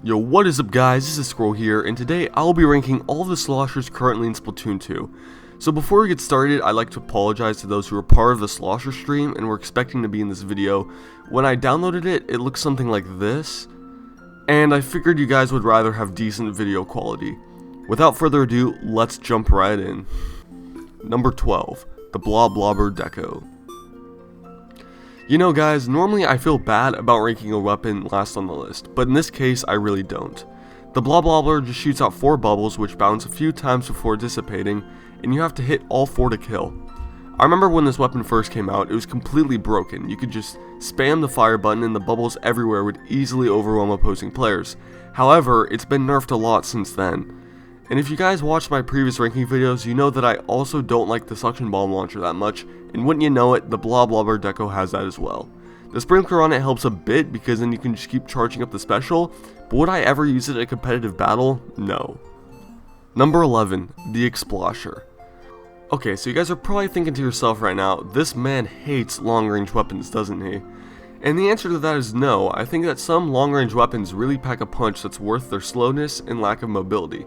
Yo, what is up guys, this is Squirrel here, and today I will be ranking all of the sloshers currently in Splatoon 2. So before we get started, I'd like to apologize to those who were part of the slosher stream and were expecting to be in this video. When I downloaded it, it looked something like this, and I figured you guys would rather have decent video quality. Without further ado, let's jump right in. Number 12, the Slosher Deco. You know guys, normally I feel bad about ranking a weapon last on the list, but in this case I really don't. The Slosher just shoots out 4 bubbles which bounce a few times before dissipating, and you have to hit all 4 to kill. I remember when this weapon first came out, it was completely broken. You could just spam the fire button and the bubbles everywhere would easily overwhelm opposing players. However, it's been nerfed a lot since then. And if you guys watched my previous ranking videos, you know that I also don't like the suction bomb launcher that much, and wouldn't you know it, the Slosher Deco has that as well. The sprinkler on it helps a bit because then you can just keep charging up the special, but would I ever use it in a competitive battle? No. Number 11, the Slosher. Okay, so you guys are probably thinking to yourself right now, this man hates long-range weapons, doesn't he? And the answer to that is no. I think that some long-range weapons really pack a punch that's worth their slowness and lack of mobility.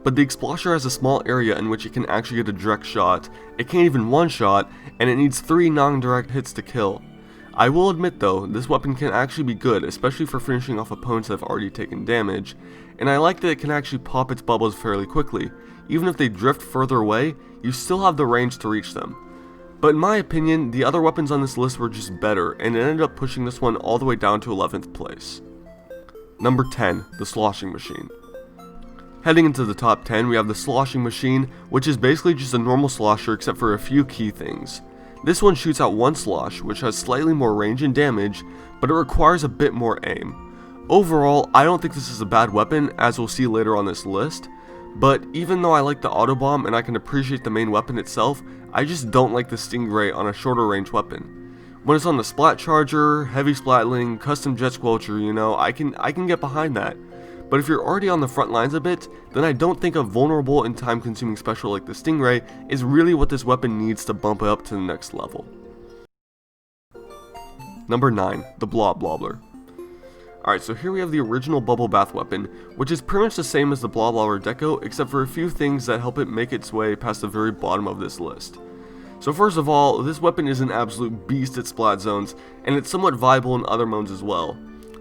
But the Slosher has a small area in which it can actually get a direct shot, it can't even one-shot, and it needs 3 non-direct hits to kill. I will admit though, this weapon can actually be good, especially for finishing off opponents that have already taken damage, and I like that it can actually pop its bubbles fairly quickly. Even if they drift further away, you still have the range to reach them. But in my opinion, the other weapons on this list were just better, and it ended up pushing this one all the way down to 11th place. Number 10, the Sloshing Machine. Heading into the top 10, we have the Sloshing Machine, which is basically just a normal slosher except for a few key things. This one shoots out 1 slosh, which has slightly more range and damage, but it requires a bit more aim. Overall, I don't think this is a bad weapon, as we'll see later on this list, but even though I like the auto bomb and I can appreciate the main weapon itself, I just don't like the Stingray on a shorter range weapon. When it's on the Splat Charger, Heavy Splatling, Custom Jet Squelcher, you know, I can get behind that. But if you're already on the front lines a bit, then I don't think a vulnerable and time-consuming special like the Stingray is really what this weapon needs to bump it up to the next level. Number 9, the Slosher. Alright, so here we have the original Bubble Bath weapon, which is pretty much the same as the Slosher Deco, except for a few things that help it make its way past the very bottom of this list. So first of all, this weapon is an absolute beast at splat zones, and it's somewhat viable in other modes as well.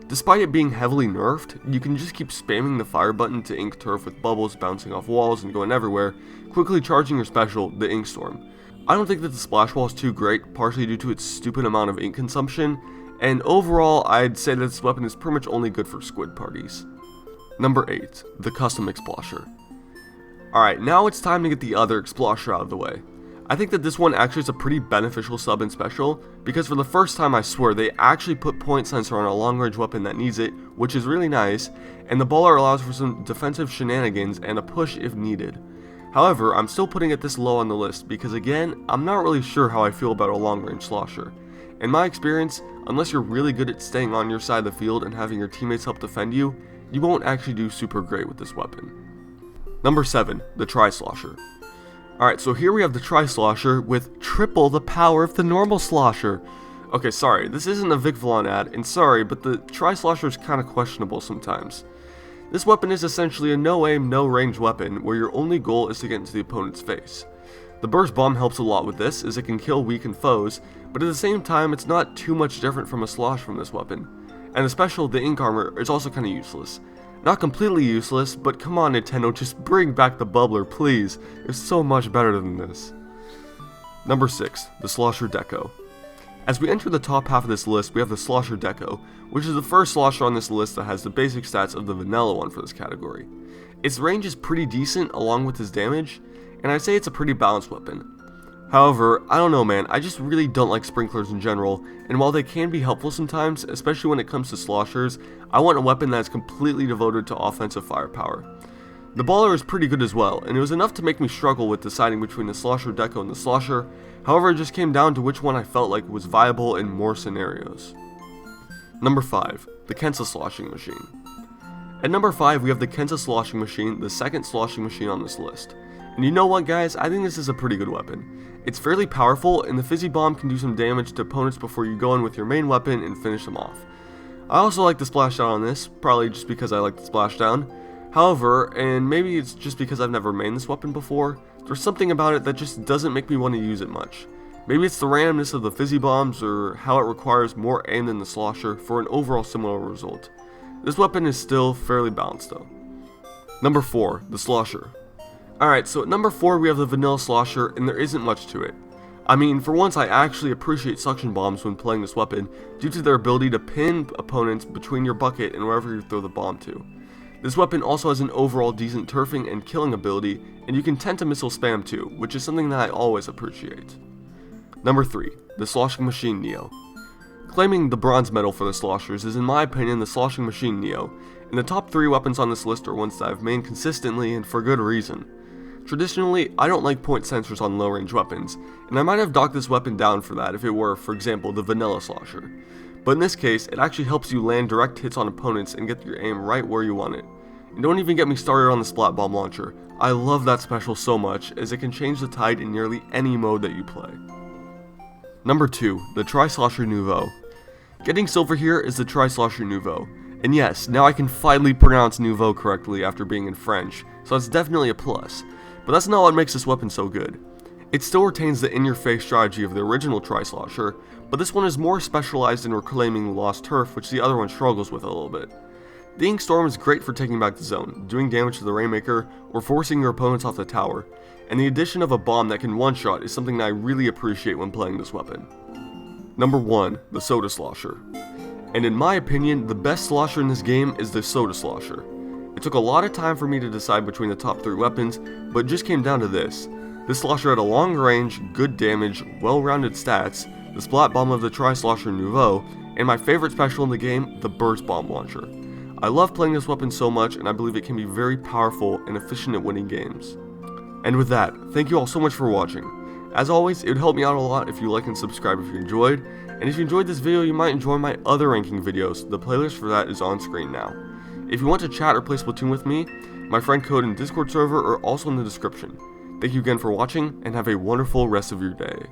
Despite it being heavily nerfed, you can just keep spamming the fire button to ink turf with bubbles bouncing off walls and going everywhere, quickly charging your special, the Ink Storm. I don't think that the splash wall is too great, partially due to its stupid amount of ink consumption, and overall I'd say that this weapon is pretty much only good for squid parties. Number 8, the Custom Slosher. Alright, now it's time to get the other Slosher out of the way. I think that this one actually is a pretty beneficial sub and special, because for the first time I swear they actually put point sensor on a long range weapon that needs it, which is really nice, and the baller allows for some defensive shenanigans and a push if needed. However, I'm still putting it this low on the list because again, I'm not really sure how I feel about a long range slosher. In my experience, unless you're really good at staying on your side of the field and having your teammates help defend you, you won't actually do super great with this weapon. Number 7, the Trislosher. Alright, so here we have the Trislosher with triple the power of the normal slosher. Okay, sorry, this isn't a Vic Vaughn ad, and sorry, but the Trislosher is kinda questionable sometimes. This weapon is essentially a no-aim, no-range weapon, where your only goal is to get into the opponent's face. The burst bomb helps a lot with this, as it can kill weakened foes, but at the same time, it's not too much different from a slosh from this weapon. And the special, the ink armor, is also kinda useless. Not completely useless, but come on Nintendo, just bring back the bubbler, please. It's so much better than this. Number 6, the Slosher Deco. As we enter the top half of this list, we have the Slosher Deco, which is the first slosher on this list that has the basic stats of the vanilla one for this category. Its range is pretty decent along with its damage, and I'd say it's a pretty balanced weapon. However, I don't know man, I just really don't like sprinklers in general, and while they can be helpful sometimes, especially when it comes to sloshers, I want a weapon that is completely devoted to offensive firepower. The baller is pretty good as well, and it was enough to make me struggle with deciding between the Slosher Deco and the Slosher, however it just came down to which one I felt like was viable in more scenarios. Number 5, the Kensa Sloshing Machine. At number 5 we have the Kensa Sloshing Machine, the second sloshing machine on this list. And you know what guys, I think this is a pretty good weapon. It's fairly powerful, and the Fizzy Bomb can do some damage to opponents before you go in with your main weapon and finish them off. I also like the splashdown on this, probably just because I like the splashdown. However, and maybe it's just because I've never made this weapon before, there's something about it that just doesn't make me want to use it much. Maybe it's the randomness of the fizzy bombs or how it requires more aim than the Slosher for an overall similar result. This weapon is still fairly balanced though. Number 4, the Slosher. Alright, so at number 4 we have the vanilla Slosher, and there isn't much to it. I mean, for once I actually appreciate suction bombs when playing this weapon due to their ability to pin opponents between your bucket and wherever you throw the bomb to. This weapon also has an overall decent turfing and killing ability, and you can tend to missile spam too, which is something that I always appreciate. Number 3, the Sloshing Machine Neo. Claiming the bronze medal for the Sloshers is in my opinion the Sloshing Machine Neo, and the top 3 weapons on this list are ones that I've mained consistently and for good reason. Traditionally, I don't like point sensors on low range weapons, and I might have docked this weapon down for that if it were, for example, the vanilla Slosher. But in this case, it actually helps you land direct hits on opponents and get your aim right where you want it. And don't even get me started on the Splat Bomb Launcher. I love that special so much, as it can change the tide in nearly any mode that you play. Number 2, the Trislosher Nouveau. Getting silver here is the Trislosher Nouveau. And yes, now I can finally pronounce nouveau correctly after being in French, so that's definitely a plus. But that's not what makes this weapon so good. It still retains the in-your-face strategy of the original Trislosher, but this one is more specialized in reclaiming the lost turf, which the other one struggles with a little bit. The Ink Storm is great for taking back the zone, doing damage to the Rainmaker, or forcing your opponents off the tower, and the addition of a bomb that can one-shot is something that I really appreciate when playing this weapon. Number 1, the Soda Slosher. And in my opinion, the best Slosher in this game is the Soda Slosher. It took a lot of time for me to decide between the top 3 weapons, but it just came down to this. This Slosher had a long range, good damage, well-rounded stats, the Splat Bomb of the Trislosher Nouveau, and my favorite special in the game, the Burst Bomb Launcher. I love playing this weapon so much, and I believe it can be very powerful and efficient at winning games. And with that, thank you all so much for watching. As always, it would help me out a lot if you like and subscribe if you enjoyed, and if you enjoyed this video you might enjoy my other ranking videos. The playlist for that is on screen now. If you want to chat or play Splatoon with me, my friend code and Discord server are also in the description. Thank you again for watching, and have a wonderful rest of your day.